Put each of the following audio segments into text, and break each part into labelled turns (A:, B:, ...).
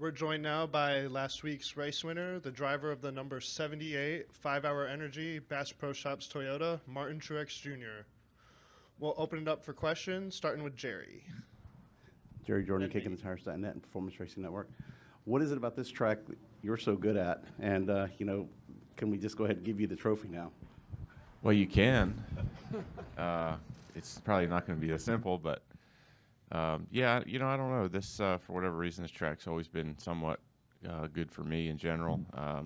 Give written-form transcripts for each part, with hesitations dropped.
A: We're joined now by last week's race winner, the driver of the number 78 5-Hour Energy Bass Pro Shops Toyota, Martin Truex Jr. We'll open it up for questions, starting with Jerry.
B: Jerry Jordan, KickingTheTires.net and Performance Racing Network. What is it about this track that you're so good at? And, can we just go ahead and give you the trophy now?
C: Well, you can. It's probably not going to be as simple, but yeah, I don't know. This, for whatever reason, this track's always been somewhat good for me in general.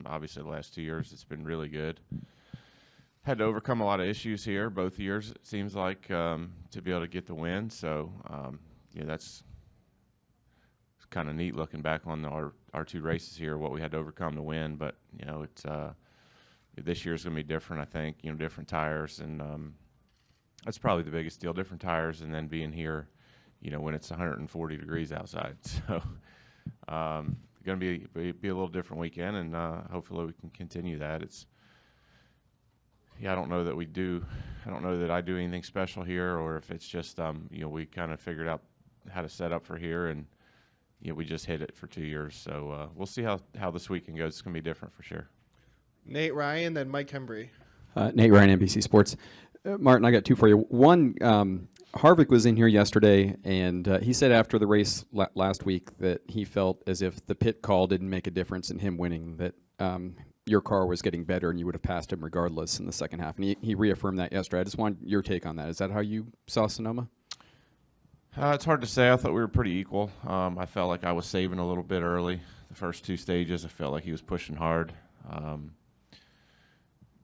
C: Obviously, the last 2 years, it's been really good. Had to overcome a lot of issues here, both years, it seems like, to be able to get the win. So, that's kind of neat looking back on our two races here, what we had to overcome to win. But, it's this year's going to be different, I think, different tires. And that's probably the biggest deal, different tires, and then being here, when it's 140 degrees outside. So going to be a little different weekend, and hopefully we can continue that. I don't know that we do. I don't know that I do anything special here, or if it's just, we kind of figured out how to set up for here, and we just hit it for 2 years. So we'll see how this weekend goes. It's going to be different for sure.
A: Nate Ryan, then Mike Hembry.
D: Nate Ryan, NBC Sports. Martin, I got two for you. One, Harvick was in here yesterday, and he said after the race last week that he felt as if the pit call didn't make a difference in him winning, that your car was getting better and you would have passed him regardless in the second half. And he reaffirmed that yesterday. I just want your take on that. Is that how you saw Sonoma?
C: It's hard to say. I thought we were pretty equal. I felt like I was saving a little bit early. The first two stages, I felt like he was pushing hard.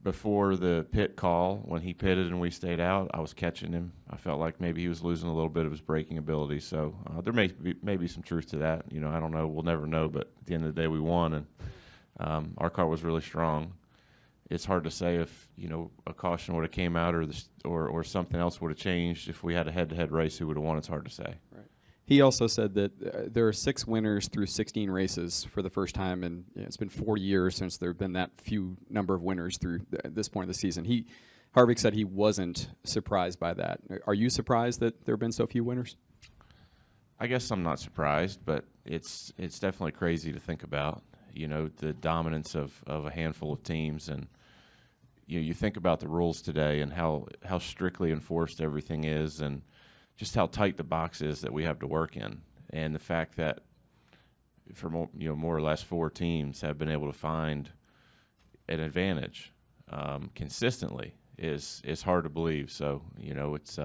C: Before the pit call, when he pitted and we stayed out, I was catching him. I felt like maybe he was losing a little bit of his braking ability. So there may be some truth to that. I don't know. We'll never know. But at the end of the day, we won, and our car was really strong. It's hard to say if a caution would have came out or something else would have changed. If we had a head-to-head race, who would have won? It's hard to say.
D: Right. He also said that there are 6 winners through 16 races for the first time, and it's been 4 years since there have been that few number of winners through this point of the season. Harvick said he wasn't surprised by that. Are you surprised that there have been so few winners?
C: I guess I'm not surprised, but it's definitely crazy to think about. The dominance of a handful of teams, and you think about the rules today and how strictly enforced everything is, and just how tight the box is that we have to work in, and the fact that for more or less 4 teams have been able to find an advantage consistently is hard to believe. So it's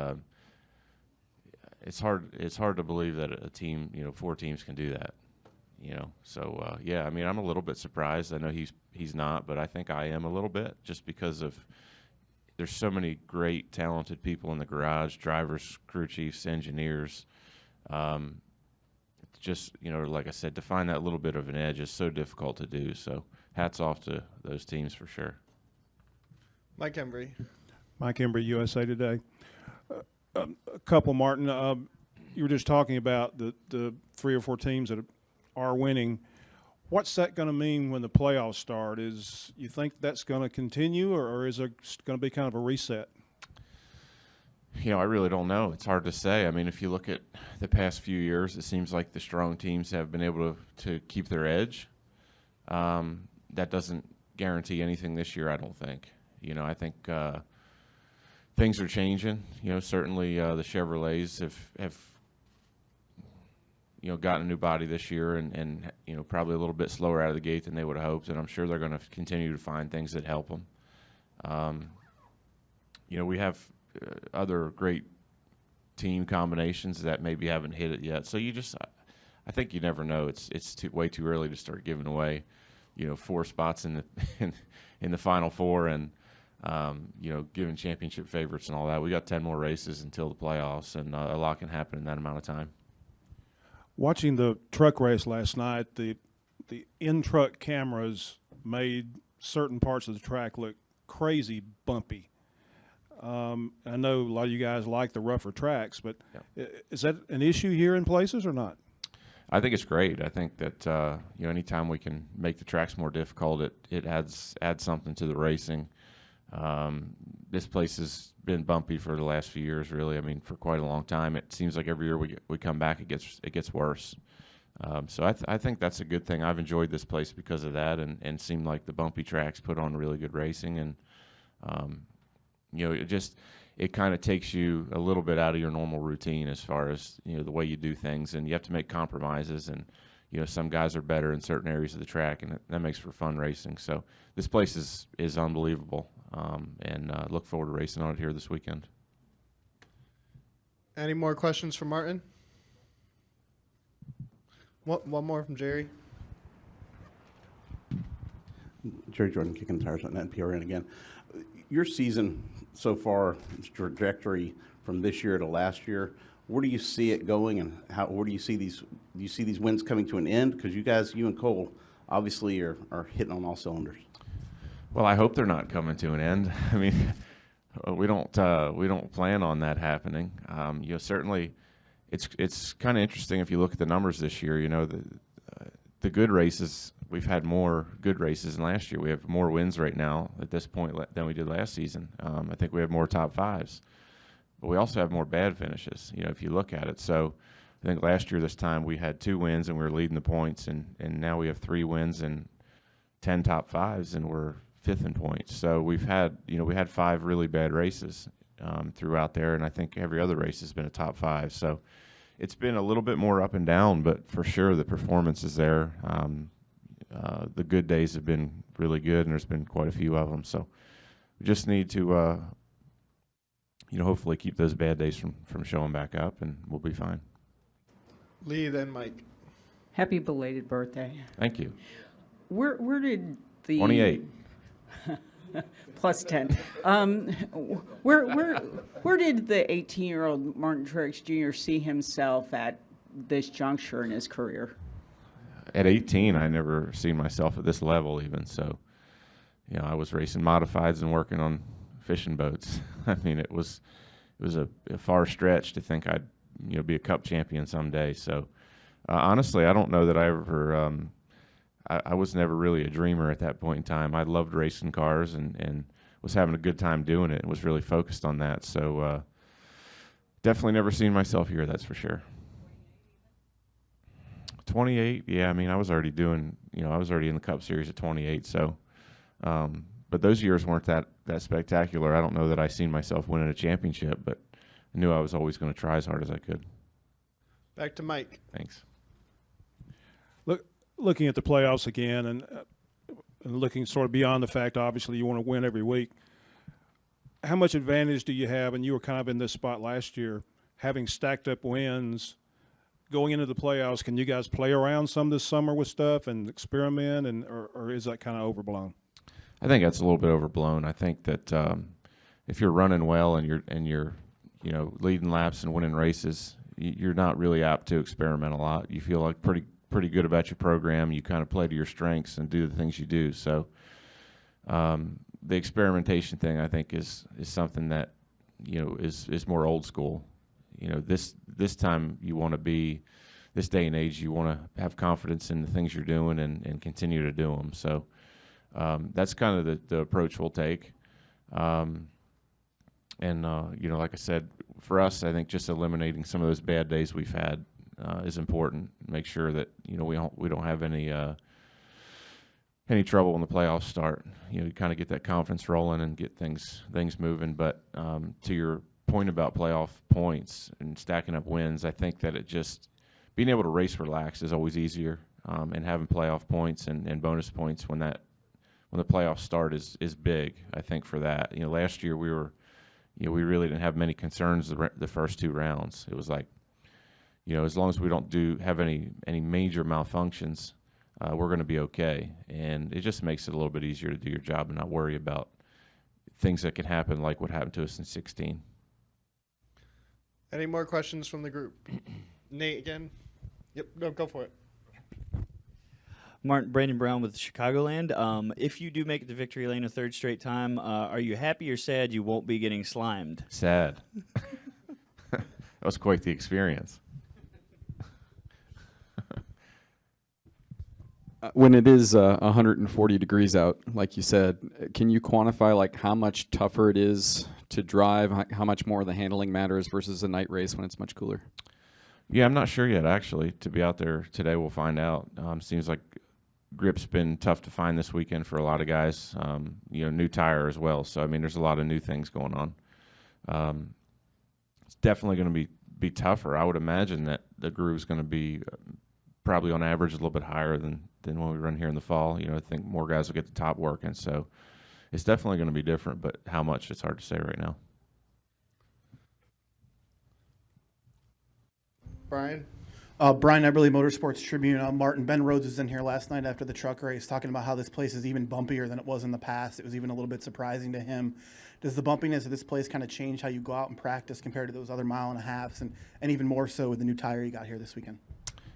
C: hard to believe that a team 4 teams can do that. So yeah, I mean, I'm a little bit surprised. I know he's not, but I think I am a little bit, just because of there's so many great, talented people in the garage, drivers, crew chiefs, engineers. Just, like I said, to find that little bit of an edge is so difficult to do. So hats off to those teams for sure.
A: Mike Hembry.
E: Mike Hembry, USA Today. A couple, Martin. You were just talking about the 3 or 4 teams that are winning. What's that going to mean when the playoffs start? You think that's going to continue, or is it going to be kind of a reset?
C: I really don't know. It's hard to say. I mean, if you look at the past few years, it seems like the strong teams have been able to keep their edge. That doesn't guarantee anything this year, I don't think. I think things are changing. Certainly the Chevrolets have gotten a new body this year, and probably a little bit slower out of the gate than they would have hoped, and I'm sure they're going to continue to find things that help them. We have other great team combinations that maybe haven't hit it yet. So I think you never know. It's way too early to start giving away, 4 spots in the Final Four, and giving championship favorites and all that. We got 10 more races until the playoffs, and a lot can happen in that amount of time.
E: Watching the truck race last night, the in-truck cameras made certain parts of the track look crazy bumpy. I know a lot of you guys like the rougher tracks, but yeah. Is that an issue here in places or not?
C: I think it's great. I think that anytime we can make the tracks more difficult, it adds something to the racing. This place has been bumpy for the last few years, really. I mean, for quite a long time. It seems like every year we come back, it gets worse. So I think that's a good thing. I've enjoyed this place because of that, and seemed like the bumpy tracks put on really good racing, and it kind of takes you a little bit out of your normal routine as far as the way you do things, and you have to make compromises, and some guys are better in certain areas of the track, and that makes for fun racing. So this place is unbelievable, and look forward to racing on it here this weekend.
A: Any more questions for Martin? One more from Jerry.
B: Jerry Jordan kicking the tires on NPRN again. Your season so far, trajectory from this year to last year, where do you see it going, and where do you see these? Do you see these wins coming to an end? Because you and Cole obviously are hitting on all cylinders.
C: Well, I hope they're not coming to an end. I mean, we don't plan on that happening. Certainly, it's kind of interesting if you look at the numbers this year. The good races, we've had more good races than last year. We have more wins right now at this point than we did last season. I think we have more top fives, but we also have more bad finishes. If you look at it, so I think last year this time we had 2 wins and we were leading the points, and now we have 3 wins and 10 top fives, and we're 5th in points. So we had 5 really bad races throughout there, and I think every other race has been a top 5. So it's been a little bit more up and down, but for sure the performance is there. The good days have been really good, and there's been quite a few of them. So we just need to, hopefully keep those bad days from showing back up, and we'll be fine.
A: Lee, then Mike.
F: Happy belated birthday.
C: Thank you.
F: Where did the
C: 28.
F: plus 10? Where did the 18-year-old Martin Truex Jr. see himself at this juncture in his career?
C: At 18, I never seen myself at this level even. So, I was racing modifieds and working on fishing boats. I mean, it was a far stretch to think I'd be a Cup champion someday. So, honestly, I don't know that I ever. I was never really a dreamer at that point in time. I loved racing cars and was having a good time doing it and was really focused on that. So, definitely never seen myself here. That's for sure. 28, yeah. I mean, I was already doing, I was already in the Cup Series at 28. So, but those years weren't that spectacular. I don't know that I seen myself winning a championship, but I knew I was always going to try as hard as I could.
A: Back to Mike.
C: Thanks.
E: Looking at the playoffs again, and looking sort of beyond the fact, obviously, you want to win every week. How much advantage do you have, and you were kind of in this spot last year, having stacked up wins going into the playoffs? Can you guys play around some this summer with stuff and experiment, or is that kind of overblown?
C: I think that's a little bit overblown. I think that if you're running well and you're leading laps and winning races, you're not really apt to experiment a lot. You feel like pretty good about your program. You kind of play to your strengths and do the things you do. So the experimentation thing, I think, is something that is more old school. This time you want to be, this day and age, you want to have confidence in the things you're doing and continue to do them. So that's kind of the approach we'll take. Like I said, for us, I think just eliminating some of those bad days we've had is important. Make sure that we don't have any trouble when the playoffs start. You kind of get that confidence rolling and get things moving. But to your point about playoff points and stacking up wins, I think that it just being able to race relaxed is always easier, and having playoff points and bonus points when the playoffs start is big. I think for that. Last year we we really didn't have many concerns the first 2 rounds. It was like, as long as we don't have any major malfunctions, we're going to be okay. And it just makes it a little bit easier to do your job and not worry about things that can happen like what happened to us in 16.
A: Any more questions from the group? Nate again? Yep, no, go for it.
G: Brandon Brown with Chicagoland. If you do make it to victory lane a 3rd straight time, are you happy or sad you won't be getting slimed?
C: Sad. That was quite the experience.
D: When it is 140 degrees out, like you said, can you quantify like how much tougher it is to drive, how much more the handling matters versus a night race when it's much cooler?
C: Yeah, I'm not sure yet, actually. To be out there today, we'll find out. Seems like grip's been tough to find this weekend for a lot of guys. New tire as well. So, I mean, there's a lot of new things going on. It's definitely going to be tougher. I would imagine that the groove's going to be probably on average a little bit higher than when we run here in the fall. I think more guys will get the top working. So it's definitely going to be different, but how much, it's hard to say right now.
A: Brian?
H: Brian Eberly, Motorsports Tribune. Martin, Ben Rhodes was in here last night after the truck race talking about how this place is even bumpier than it was in the past. It was even a little bit surprising to him. Does the bumpiness of this place kind of change how you go out and practice compared to those other mile and a halves, and even more so with the new tire you got here this weekend?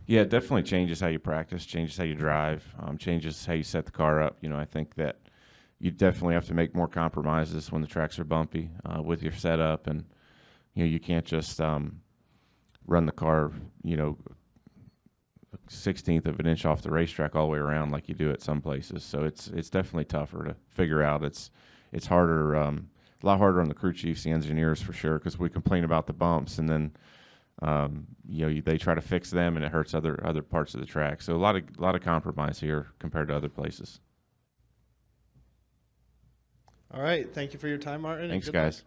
C: Yeah, it definitely changes how you practice, changes how you drive, changes how you set the car up. I think that you definitely have to make more compromises when the tracks are bumpy with your setup, and you can't just run the car 1/16 of an inch off the racetrack all the way around like you do at some places. So it's definitely tougher to figure out. It's harder, a lot harder on the crew chiefs, the engineers for sure, because we complain about the bumps and then they try to fix them and it hurts other parts of the track. So a lot of compromise here compared to other places.
A: All right. Thank you for your time, Martin.
C: Thanks,
A: Good luck.
C: guys.